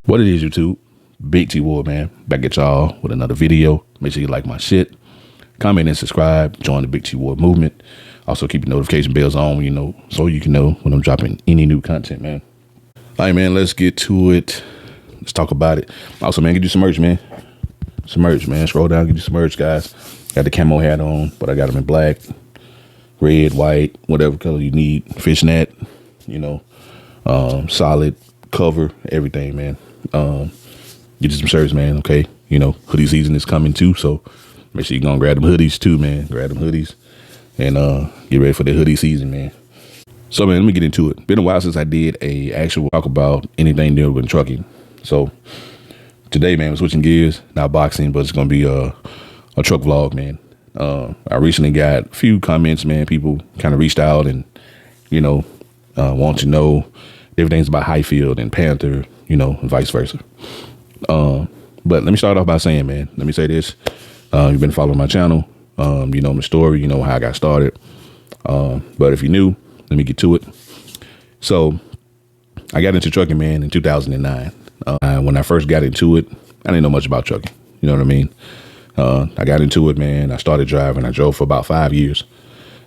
What it is, YouTube? Big T Ward, man. Back at y'all with another video. Make sure you like my shit. Comment and subscribe. Join the Big T Ward movement. Also keep the notification bells on, so you can know when I'm dropping any new content, man. All right, man, let's get to it. Let's talk about it. Also, man, get you some merch, man. Some merch, man. Scroll down, get you some merch, guys. Got the camo hat on, but I got them in black, red, white, whatever color you need. Fishnet, solid cover, everything, man. Get you some shirts, man. Okay, hoodie season is coming too, so make sure you gonna grab them hoodies too, man. Grab them hoodies and get ready for the hoodie season, man. So, man, let me get into it. Been a while since I did a actual talk about anything new with trucking. So today, man, we're switching gears, not boxing, but it's gonna be a truck vlog, man. I recently got a few comments, man. People kind of reached out and want to know different things about Hyfield and Panther, and vice versa. But let me start off by saying, man, let me say this. You've been following my channel. You know my story. You know how I got started. But if you're new, let me get to it. So I got into trucking, man, in 2009. When I first got into it, I didn't know much about trucking. You know what I mean? I got into it, man. I started driving. I drove for about 5 years.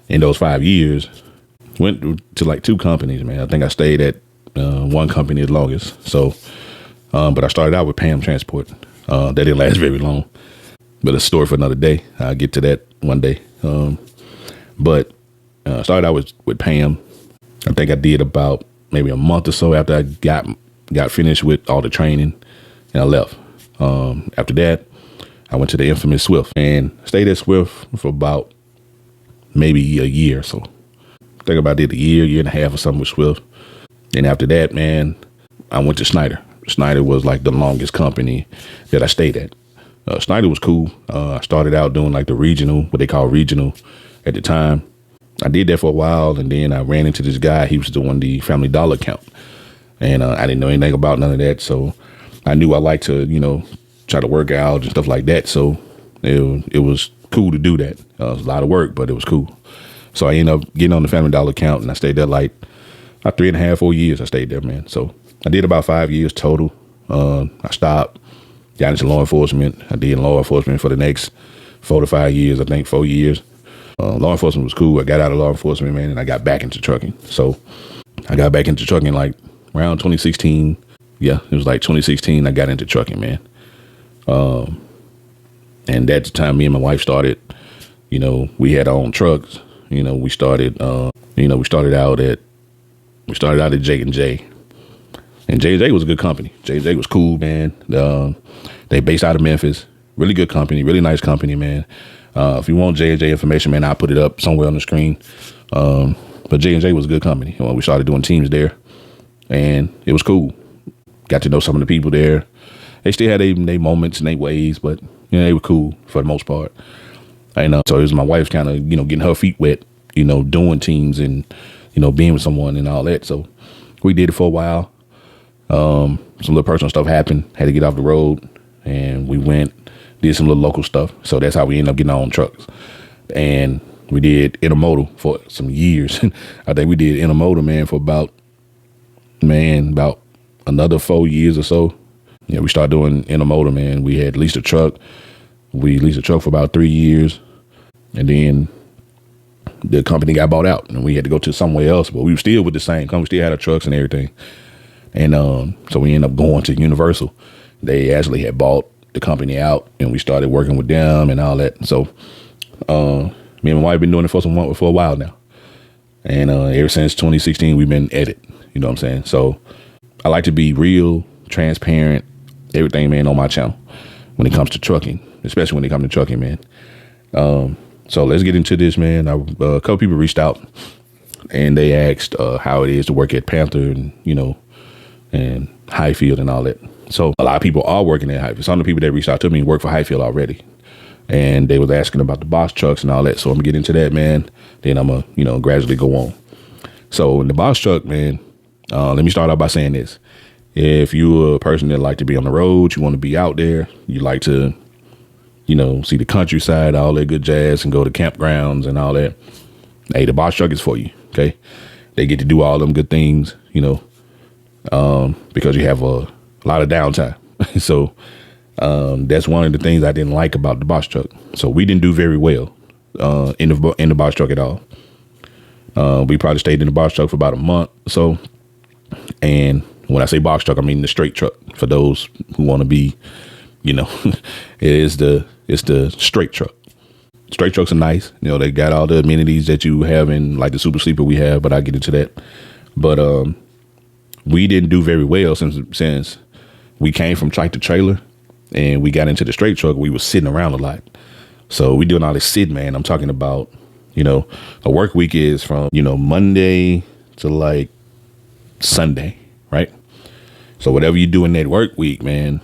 In those 5 years, went to like 2 companies, man. I think I stayed at one company the longest. So, but I started out with Pam Transport. That didn't last very long, but a story for another day. I'll get to that one day. But started out with Pam. I think I did about maybe a month or so after I got finished with all the training, and I left. After that, I went to the infamous Swift and stayed at Swift for about maybe a year or so. I think about did a year and a half or something with Swift. And after that, man, I went to Schneider. Schneider was like the longest company that I stayed at. Schneider was cool. I started out doing like the regional, what they call regional at the time. I did that for a while, and then I ran into this guy. He was doing the Family Dollar account, and I didn't know anything about none of that. So I knew I liked to, try to work out and stuff like that. So it was cool to do that. It was a lot of work, but it was cool. So I ended up getting on the Family Dollar account, and I stayed there like 3.5, 4 years. I stayed there, man. So I did about 5 years total. I stopped, got into law enforcement. I did law enforcement for the next 4 to 5 years, I think 4 years. Law enforcement was cool. I got out of law enforcement, man, and I got back into trucking. So I got back into trucking like around 2016. Yeah, it was like 2016 I got into trucking, man. And at the time, me and my wife started, we had our own trucks. We started out at J&J. And J&J was a good company. J&J was cool, man. They based out of Memphis. Really good company, really nice company, man. If you want J&J information, man, I'll put it up somewhere on the screen. But J&J was a good company. We started doing teams there, and it was cool. Got to know some of the people there. They still had their moments and their ways, but they were cool for the most part. And so it was my wife kind of, getting her feet wet, doing teams and, being with someone and all that. So we did it for a while. Some little personal stuff happened, had to get off the road, and we did some little local stuff. So that's how we ended up getting our own trucks. And we did intermodal for some years. I think we did intermodal, man, for about another 4 years or so. Yeah, we started doing intermodal, man. We had leased a truck. We leased a truck for about 3 years. And then the company got bought out, and we had to go to somewhere else. But we were still with the same company. We still had our trucks and everything. And so we ended up going to Universal. They actually had bought the company out, and we started working with them and all that. So me and my wife have been doing it for a while now. And ever since 2016, we've been at it. You know what I'm saying? So I like to be real, transparent, everything, man, on my channel when it comes to trucking, especially when it comes to trucking, man. So let's get into this, man. A couple people reached out, and they asked how it is to work at Panther and, and Hyfield and all that. So a lot of people are working at Hyfield. Some of the people that reached out to me work for Hyfield already, and they was asking about the box trucks and all that. So I'm gonna get into that, man. Then I'm gonna, gradually go on. So in the box truck, man, let me start out by saying this. If you're a person that like to be on the road, you want to be out there, you like to, see the countryside, all that good jazz, and go to campgrounds and all that, hey, the box truck is for you, okay? They get to do all them good things, because you have a a lot of downtime. So that's one of the things I didn't like about the box truck. So we didn't do very well in the box truck at all. We probably stayed in the box truck for about a month or so. And when I say box truck, I mean the straight truck. For those who want to be, it's the straight truck. Straight trucks are nice. They got all the amenities that you have in like the super sleeper we have, but I'll get into that. But we didn't do very well since we came from tractor trailer and we got into the straight truck. We were sitting around a lot. So we doing all this sitting, man. I'm talking about, a work week is from, Monday to like Sunday, right? So whatever you do in that work week, man,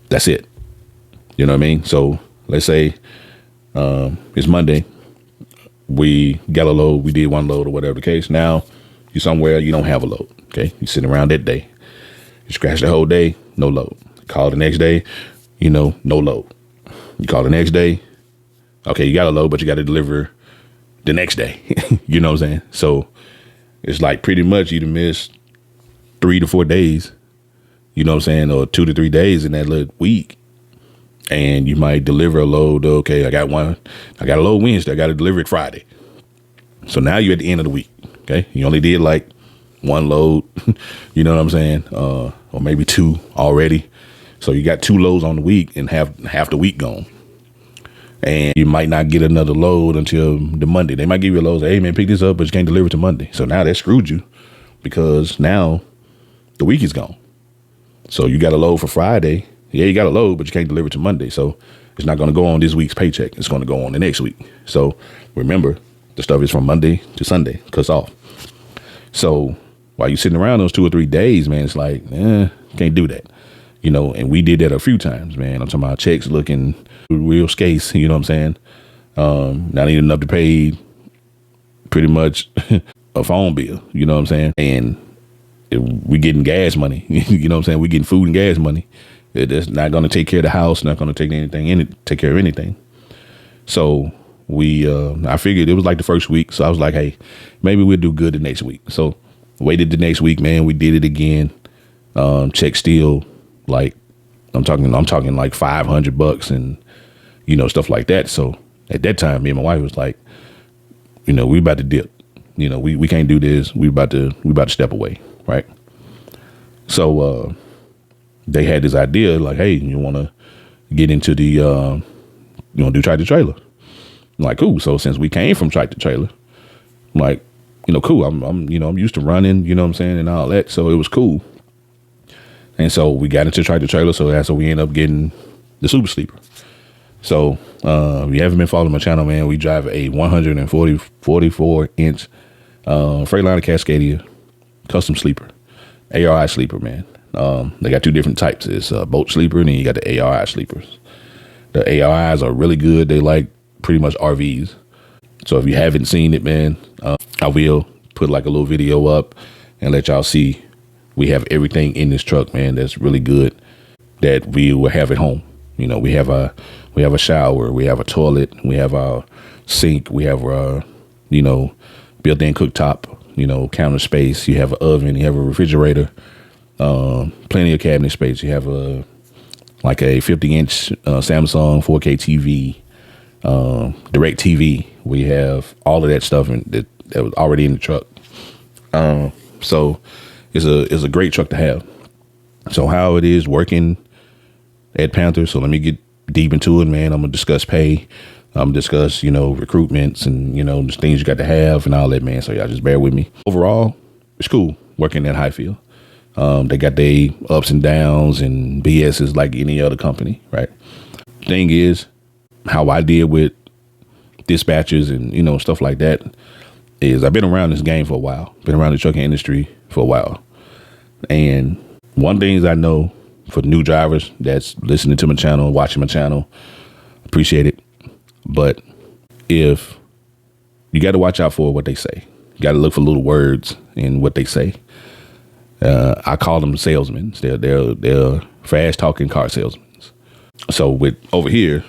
that's it. You know what I mean? So let's say it's Monday. We got a load. We did one load or whatever the case. Now you're somewhere you don't have a load. Okay. You're sitting around that day. You scratch the whole day, no load. Call the next day, no load. You call the next day. Okay, you got a load, but you got to deliver the next day. You know what I'm saying? So it's like pretty much you'd miss 3 to 4 days, you know what I'm saying? Or 2 to 3 days in that little week. And you might deliver a load. Okay, I got a load Wednesday. I got to deliver it Friday. So now you're at the end of the week. Okay. You only did like one load, you know what I'm saying? Or maybe 2 already. So you got 2 loads on the week and half the week gone. And you might not get another load until the Monday. They might give you a load, say, hey man, pick this up, but you can't deliver it to Monday. So now that screwed you because now the week is gone. So you got a load for Friday. Yeah, you got a load, but you can't deliver it to Monday. So it's not going to go on this week's paycheck. It's going to go on the next week. So remember, the stuff is from Monday to Sunday, cuts off. So while you're sitting around those 2 or 3 days, man, it's like, can't do that. And we did that a few times, man. I'm talking about checks looking real scarce, you know what I'm saying? Not even enough to pay pretty much a phone bill, you know what I'm saying? And we getting gas money, you know what I'm saying? We getting food and gas money. It's not going to take care of the house, not going to take care of anything. So I figured it was like the first week. So I was like, hey, maybe we'll do good the next week. So waited the next week, man. We did it again. Check still like, I'm talking like $500 and, stuff like that. So at that time, me and my wife was like, we about to dip, we can't do this. We about to step away. Right. So, they had this idea like, hey, you want to get into the, you want to do tractor trailer? I'm like, cool. So since we came from tractor trailer, I'm like, cool. I'm used to running, you know what I'm saying? And all that. So it was cool. And so we got into tractor trailer. So that's how we ended up getting the super sleeper. So, if you haven't been following my channel, man, we drive a 44 inch, Freightliner Cascadia custom sleeper, ARI sleeper, man. They got 2 different types. It's a boat sleeper, and then you got the ARI sleepers. The ARIs are really good. They like pretty much RVs. So if you haven't seen it, man, I will put like a little video up and let y'all see. We have everything in this truck, man, that's really good that we will have at home. We have a shower, we have a toilet, we have our sink, we have our, built-in cooktop, counter space. You have an oven, you have a refrigerator. Plenty of cabinet space. You have a 50-inch Samsung 4K TV, direct TV. We have all of that stuff that was already in the truck. So it's a great truck to have. So how it is working at Panther. So let me get deep into it, man. I'm gonna discuss pay. I'm gonna discuss, recruitments and, the things you got to have and all that, man. So y'all just bear with me. Overall, it's cool working at Hyfield. They got their ups and downs and BS's like any other company, right? Thing is, how I deal with dispatchers and, stuff like that is I've been around this game for a while, been around the trucking industry for a while. And one thing I know for new drivers that's listening to my channel, watching my channel, appreciate it. But if you got to watch out for what they say, you got to look for little words in what they say. I call them salesmen. They're fast talking car salesmen. So with over here,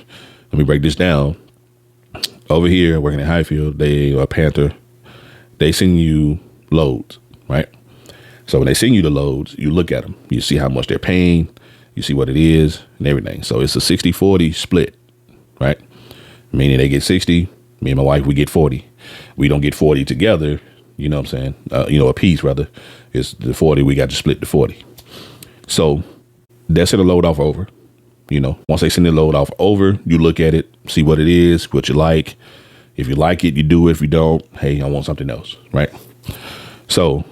let me break this down. Over here, working at Hyfield, they are Panther. They send you loads, right? So when they send you the loads, you look at them, you see how much they're paying, you see what it is and everything. So it's a 60-40 split, right? Meaning they get 60, me and my wife, we get 40. We don't get 40 together, you know what I'm saying? A piece rather. It's the 40, we got to split the 40. So that's it, a load off over. Once they send the load off over, you look at it, see what it is, what you like. If you like it, you do it. If you don't, hey, I want something else, right? So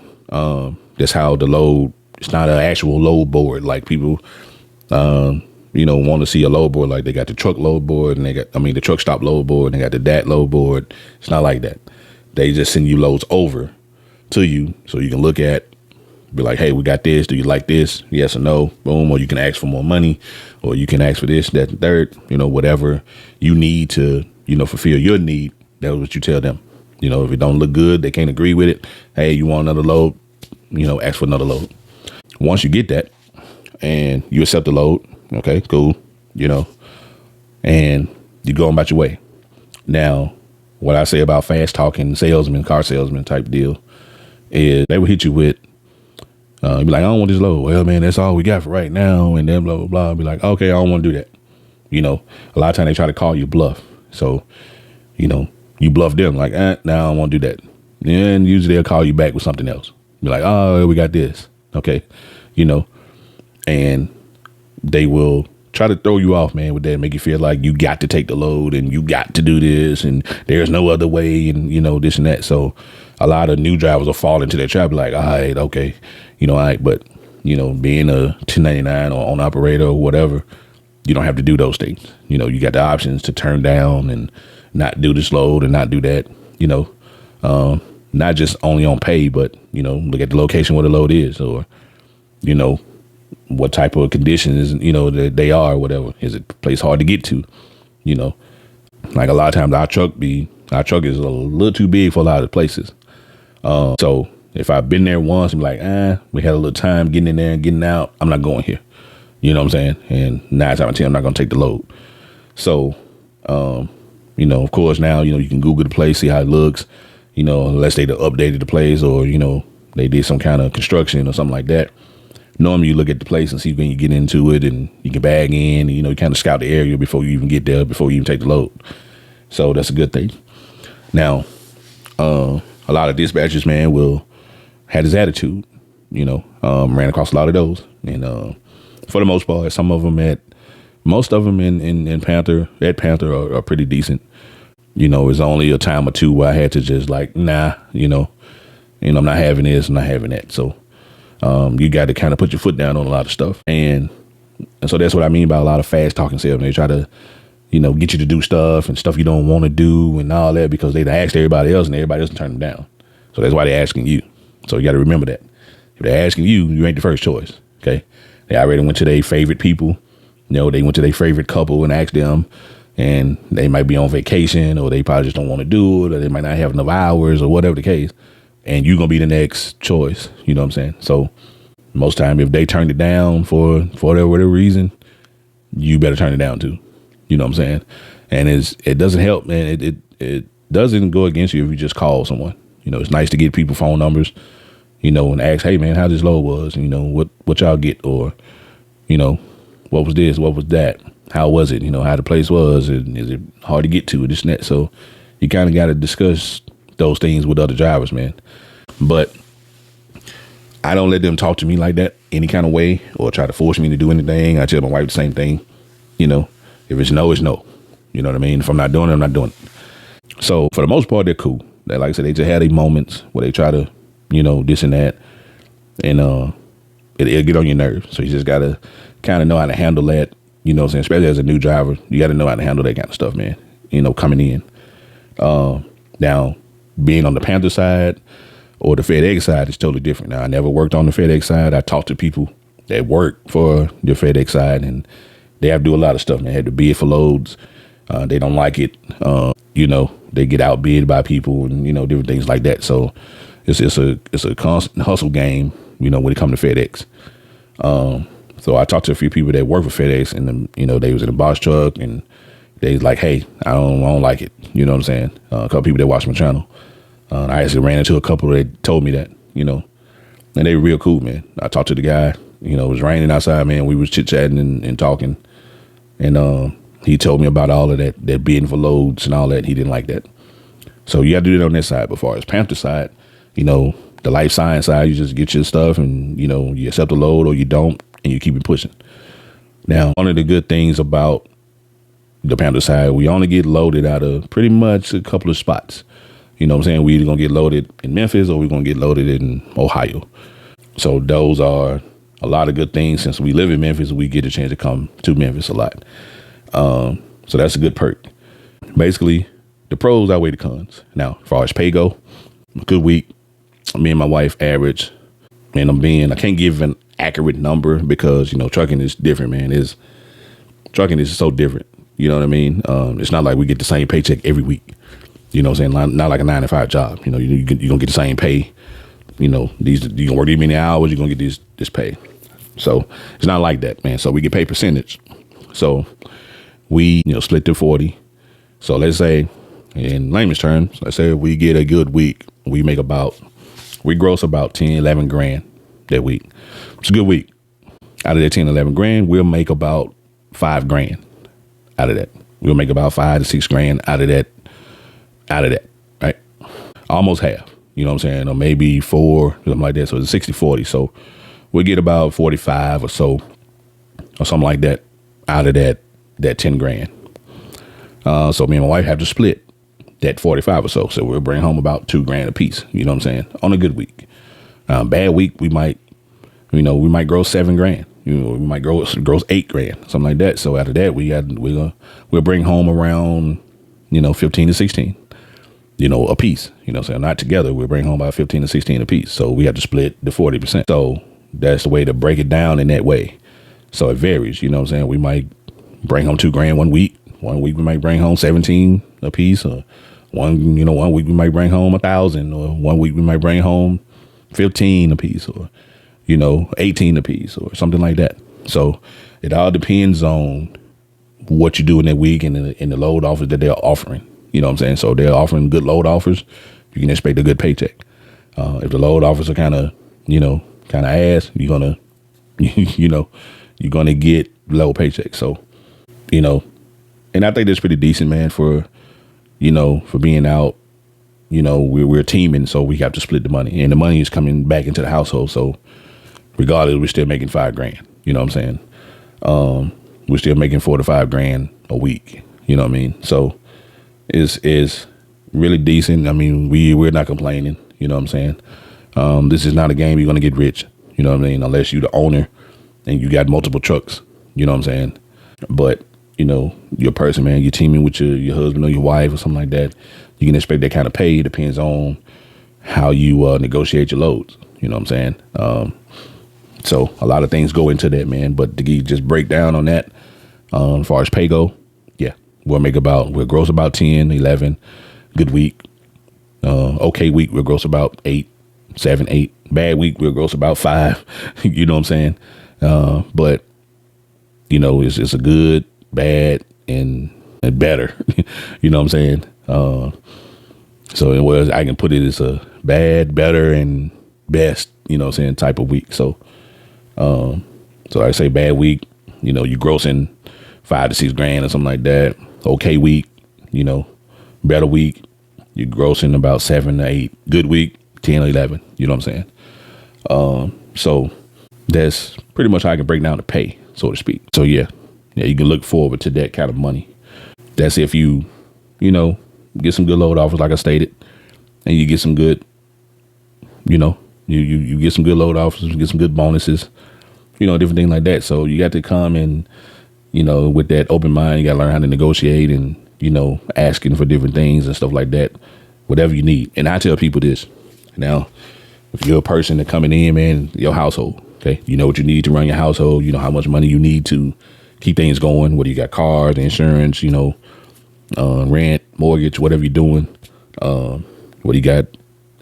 that's how the load, it's not an actual load board like people, want to see a load board. Like they got the truck load board and the truck stop load board and they got the DAT load board. It's not like that. They just send you loads over to you so you can look at, be like, hey, we got this. Do you like this? Yes or no? Boom. Or you can ask for more money, or you can ask for this, that, and third, whatever you need to, fulfill your need. That's what you tell them. If it don't look good, they can't agree with it. Hey, you want another load? Ask for another load. Once you get that and you accept the load, okay, cool, and you go about your way. Now, what I say about fast talking salesman, car salesman type deal is they will hit you with, you be like, I don't want this load. Well, man, that's all we got for right now. And then blah, blah, blah. Be like, okay, I don't want to do that. A lot of times they try to call you bluff. So, you bluff them like, nah, I don't want to do that. And usually they'll call you back with something else. Be like, oh, we got this. Okay. And they will try to throw you off, man, with that, make you feel like you got to take the load and you got to do this and there's no other way and, this and that. So a lot of new drivers will fall into that trap like, all right, okay, all right. But, being a 1099 or owner operator or whatever, you don't have to do those things. You got the options to turn down and not do this load and not do that, not just only on pay, but, look at the location where the load is or, what type of conditions, that they are or whatever. Is it a place hard to get to? Like a lot of times our truck is a little too big for a lot of places. So if I've been there once and be like, we had a little time getting in there and getting out, I'm not going here. You know what I'm saying? And 9 times out of 10, I'm not going to take the load. So, of course now, you can Google the place, see how it looks, unless they updated the place or, they did some kind of construction or something like that. Normally you look at the place and see when you get into it and you can bag in, and, you kind of scout the area before you even get there, before you even take the load. So that's a good thing. Now, a lot of dispatchers, man, will have this attitude, ran across a lot of those. And for the most part, most of them in Panther, at Panther are pretty decent. It's only a time or two where I had to just like, nah, I'm not having this, I'm not having that. So you got to kind of put your foot down on a lot of stuff. And so that's what I mean by a lot of fast talking salesmen. They try to, get you to do stuff and stuff you don't want to do and all that because they asked everybody else and everybody else turn them down. So that's why they're asking you. So you got to remember that. If they're asking you, you ain't the first choice. Okay. They already went to their favorite people. They went to their favorite couple and asked them, and they might be on vacation or they probably just don't want to do it or they might not have enough hours or whatever the case. And you're going to be the next choice. You know what I'm saying? So most time, if they turned it down for whatever reason, you better turn it down too. You know what I'm saying? And it doesn't help, man. It doesn't go against you if you just call someone. It's nice to get people phone numbers, and ask, hey man, how this load was, what y'all get, or, what was this, what was that? How was it? How the place was, and is it hard to get to, this and that. So you kind of got to discuss those things with other drivers, man. But I don't let them talk to me like that any kind of way or try to force me to do anything. I tell my wife the same thing. If it's no, it's no. You know what I mean? If I'm not doing it, I'm not doing it. So for the most part, they're cool. They, like I said, they just had their moments where they try to, this and that. And it'll get on your nerves. So you just got to kind of know how to handle that. You know what I'm saying? Especially as a new driver, you got to know how to handle that kind of stuff, man. Coming in. Now, being on the Panther side or the FedEx side is totally different. Now, I never worked on the FedEx side. I talked to people that work for the FedEx side, and they have to do a lot of stuff. They have to bid for loads. They don't like it. They get outbid by people and, different things like that. So it's a constant hustle game, when it comes to FedEx. So I talked to a few people that work for FedEx, and they was in a box truck, and they was like, hey, I don't like it. You know what I'm saying? A couple people that watch my channel. I actually ran into a couple that told me that, And they were real cool, man. I talked to the guy. You know, it was raining outside, man. We was chit-chatting and talking. And he told me about all of that bidding for loads and all that. He didn't like that. So you got to do that on this side. But as far as Panther side, you know, the life science side, you just get your stuff and, you know, you accept the load or you don't, and you keep it pushing. Now, one of the good things about the Panther side, we only get loaded out of pretty much a couple of spots. You know what I'm saying? We either going to get loaded in Memphis or we're going to get loaded in Ohio. So those are a lot of good things. Since we live in Memphis, we get a chance to come to Memphis a lot. So that's a good perk. Basically, the pros outweigh the cons. Now, as far as pay go, a good week. Me and my wife average. And I can't give an accurate number because, you know, trucking is different, man. Trucking is so different. You know what I mean? It's not like we get the same paycheck every week. You know what I'm saying? Not like a 9-to-5 job. You know, you're going to get the same pay. You know, you're going to work these many hours, you're going to get this pay. So it's not like that, man. So we get paid percentage. So we, you know, split to 40. So let's say, in layman's terms, let's say we get a good week, we gross about 10, 11 grand that week. It's a good week. Out of that 10, 11 grand, we'll make about 5 grand out of that. We'll make about 5 to 6 grand out of that, right? Almost half, you know what I'm saying? Or maybe 4, something like that. So it's 60-40. So we'll get about 45 or so, or something like that out of that 10 grand. So me and my wife have to split that 45 or so. So we'll bring home about 2 grand a piece. You know what I'm saying? On a good week. Bad week, we might gross 7 grand. You know, we might gross 8 grand, something like that. So out of that, we'll bring home around, you know, 15 to 16, you know, a piece. You know what I'm saying? Not together. We'll bring home about 15 to 16 a piece. So we have to split the 40%. So that's the way to break it down in that way. So it varies. You know what I'm saying? We might bring home 2 grand one week. One week we might bring home 17 a piece, or one week we might bring home 1,000, or one week we might bring home 15 a piece, or, you know, 18 a piece, or something like that. So it all depends on what you do in that week and in the load offers that they're offering. You know what I'm saying? So they're offering good load offers. You can expect a good paycheck. If the load offers are kind of ass, you're gonna, you're gonna get low paychecks. So, you know, and I think that's pretty decent, man, for being out. You know, we're teaming, so we have to split the money, and the money is coming back into the household. So regardless, we're still making 5 grand. You know what I'm saying? We're still making 4 to 5 grand a week. You know what I mean? So it's really decent. I mean, we're not complaining. You know what I'm saying? This is not a game you're gonna get rich. You know what I mean? Unless you're the owner and you got multiple trucks. You know what I'm saying? But you know, you're a person, man. You're teaming with your husband or your wife or something like that. You can expect that kind of pay. It depends on how you negotiate your loads. You know what I'm saying? So a lot of things go into that, man. But to just break down on that, as far as pay go, yeah, we'll gross about 10, 11. Good week. Okay week, we'll gross about 8, 7, 8. Bad week, we'll gross about 5. You know what I'm saying? But, you know, it's a good, bad, and better. You know what I'm saying? So I can put it as a bad, better, and best, you know what I'm saying, type of week. So I say bad week, you know, you grossing 5 to 6 grand or something like that. Okay week, you know, better week, you grossing about 7 to 8. Good week, 10 or 11. You know what I'm saying? So that's pretty much how I can break down the pay, so to speak. So yeah, you can look forward to that kind of money. That's if you know, get some good load offers, like I stated, and you get some good, you know, you get some good load offers, you get some good bonuses, you know, different things like that. So you got to come in, you know, with that open mind. You got to learn how to negotiate and, you know, asking for different things and stuff like that, whatever you need. And I tell people this now, if you're a person that coming in, man, your household, okay, you know what you need to run your household, you know how much money you need to keep things going, whether you got cars, insurance, you know, rent, mortgage, whatever you're doing, whether you got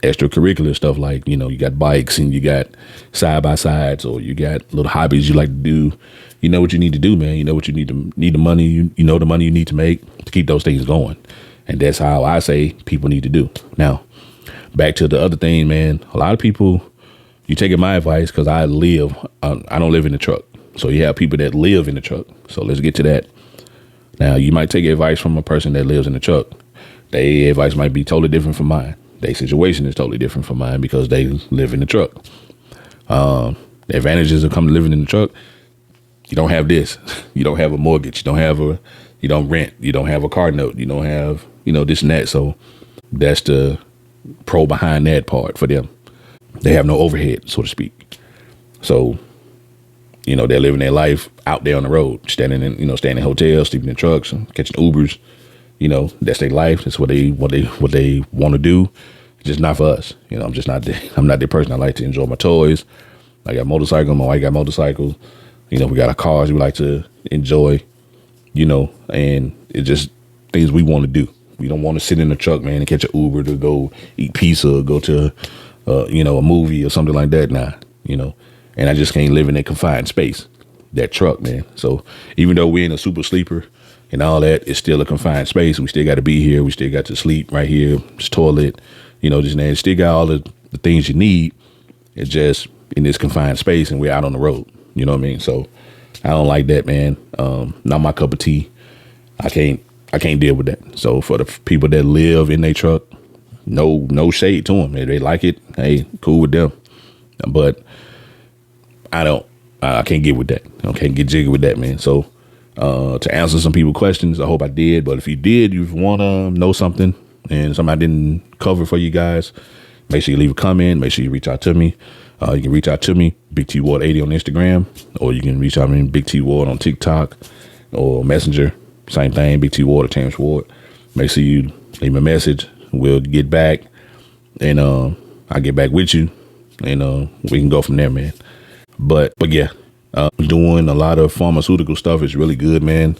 extracurricular stuff like, you know, you got bikes and you got side-by-sides, or you got little hobbies you like to do. You know what you need to do, man. You know what you need the money, you know the money you need to make to keep those things going. And that's how I say people need to do. Now, back to the other thing, man, a lot of people, you taking my advice because I don't live in the truck. So you have people that live in the truck. So let's get to that. Now, you might take advice from a person that lives in the truck. Their advice might be totally different from mine. Their situation is totally different from mine because they live in the truck. The advantages of coming living in the truck, you don't have this. You don't have a mortgage. You don't rent. You don't have a car note. You don't have, this and that. So that's the pro behind that part for them. They have no overhead, so to speak. So, they're living their life out there on the road, staying in hotels, sleeping in trucks, and catching Ubers. That's their life. That's what they want to do. It's just not for us. I'm just not. I'm not the person. I like to enjoy my toys. I got motorcycles. My wife got motorcycles. We got our cars we like to enjoy. And it's just things we want to do. We don't want to sit in the truck, man, and catch an Uber to go eat pizza or go to, a movie or something like that. Nah, and I just can't live in that confined space, that truck, man. So even though we're in a super sleeper and all that, it's still a confined space. We still got to be here. We still got to sleep right here. It's toilet, just that. Still got all the things you need. It's just in this confined space and we're out on the road. You know what I mean? So I don't like that, man. Not my cup of tea. I can't deal with that. So for the people that live in their truck, no shade to them. If they like it, hey, cool with them. But I can't get with that. I can't get jiggy with that, man. So to answer some people's questions, I hope I did. But if you did, you want to know something and something I didn't cover for you guys, make sure you leave a comment. Make sure you reach out to me. You can reach out to me, Big T Ward 80 on Instagram, or you can reach out to me, Big T Ward on TikTok or Messenger. Same thing, Big T Ward or Terrence Ward. Make sure you leave me a message. We'll get back, and I'll get back with you, and we can go from there, man. But yeah, doing a lot of pharmaceutical stuff is really good, man.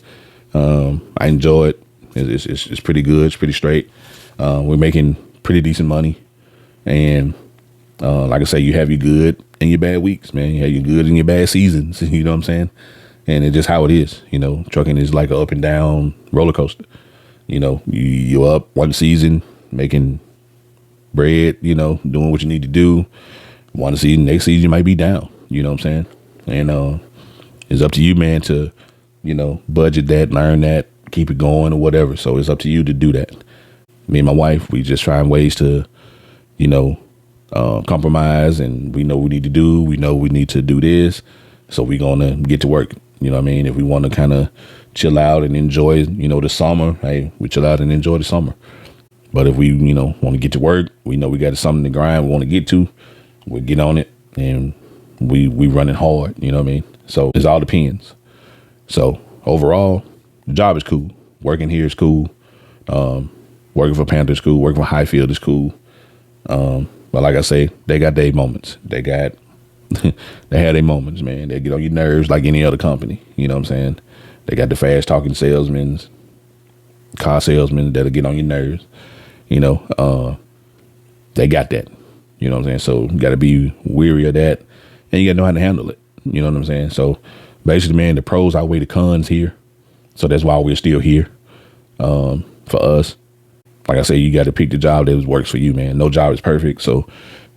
I enjoy it. It's pretty good. It's pretty straight. We're making pretty decent money, and like I say, you have your good and your bad weeks, man. You have your good and your bad seasons. You know what I'm saying? And it's just how it is. Trucking is like an up and down roller coaster. You're up one season making bread, doing what you need to do. One season, next season you might be down. You know what I'm saying? And it's up to you, man, to, budget that, learn that, keep it going or whatever. So it's up to you to do that. Me and my wife, we just find ways to, compromise, and we know what we need to do. We know we need to do this. So we're going to get to work. You know what I mean? If we want to kind of chill out and enjoy, the summer, hey, we chill out and enjoy the summer. But if we, want to get to work, we know we got something to grind we want to get to, we'll get on it, and we running hard. You know what I mean? So it all depends. So overall, the job is cool. Working here is cool. Working for Panther is cool. Working for Hyfield is cool. But like I say, they got their moments. They had their moments, man. They get on your nerves like any other company. You know what I'm saying? They got the fast talking salesmen, car salesmen that'll get on your nerves. They got that. You know what I'm saying? So you got to be weary of that, and you got to know how to handle it. You know what I'm saying? So basically, man, the pros outweigh the cons here. So that's why we're still here. For us, like I say, you got to pick the job that works for you, man. No job is perfect, so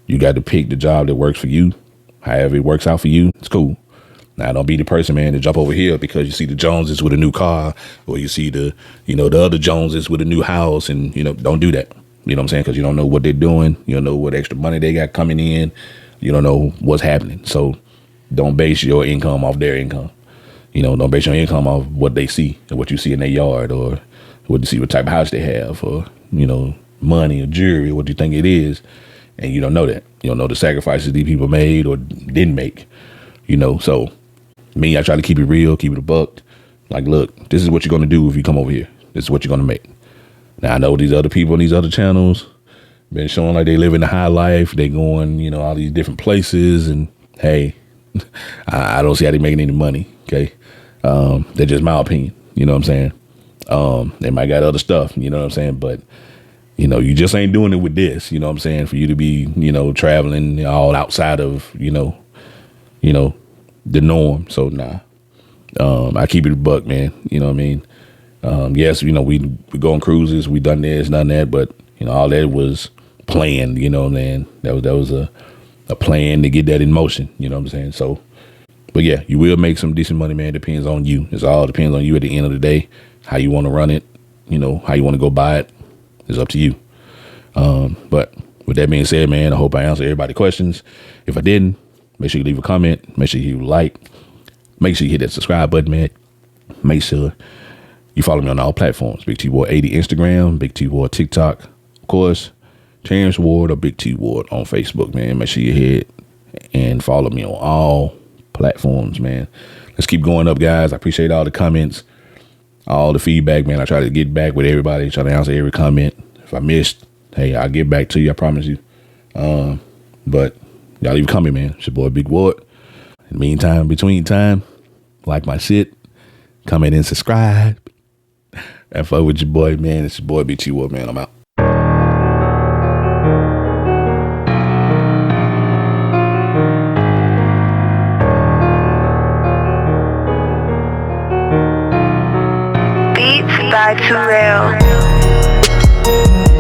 you got to pick the job that works for you. However it works out for you, it's cool. Now, don't be the person, man, to jump over here because you see the Joneses with a new car, or you see the other Joneses with a new house, and, don't do that. You know what I'm saying? Because you don't know what they're doing. You don't know what extra money they got coming in. You don't know what's happening. So don't base your income off their income. Don't base your income off what they see and what you see in their yard, or what you see, what type of house they have, or, money or jewelry, what you think it is. And you don't know that. You don't know the sacrifices these people made or didn't make. So me, I try to keep it real, keep it a buck. Like, look, this is what you're going to do if you come over here. This is what you're going to make. Now, I know these other people on these other channels been showing like they live in the high life. They going, all these different places. And, hey, I don't see how they making any money, okay? That's just my opinion. You know what I'm saying? They might got other stuff, you know what I'm saying? But, you just ain't doing it with this, you know what I'm saying? For you to be, traveling all outside of, the norm. So, nah. I keep it a buck, man. You know what I mean? Yes, we go on cruises, we done this, done that, but all that was planned, man. That was a plan to get that in motion. You know what I'm saying? So, but yeah, you will make some decent money, man. Depends on you. It's all depends on you at the end of the day. How you want to run it, you know, how you want to go buy it is up to you. But with that being said, man, I hope I answered everybody's questions. If I didn't, make sure you leave a comment. Make sure you like. Make sure you hit that subscribe button, man. Make sure you follow me on all platforms. Big T Ward 80 Instagram, Big T Ward TikTok. Of course, Terrence Ward or Big T Ward on Facebook, man. Make sure you hit and follow me on all platforms, man. Let's keep going up, guys. I appreciate all the comments, all the feedback, man. I try to get back with everybody, try to answer every comment. If I missed, hey, I'll get back to you, I promise you. But y'all leave a comment, man. It's your boy Big Ward. In the meantime, between time, like my shit, comment and subscribe. And fuck with your boy, man. It's your boy Big T Ward, man. I'm out. Beats by Too Real.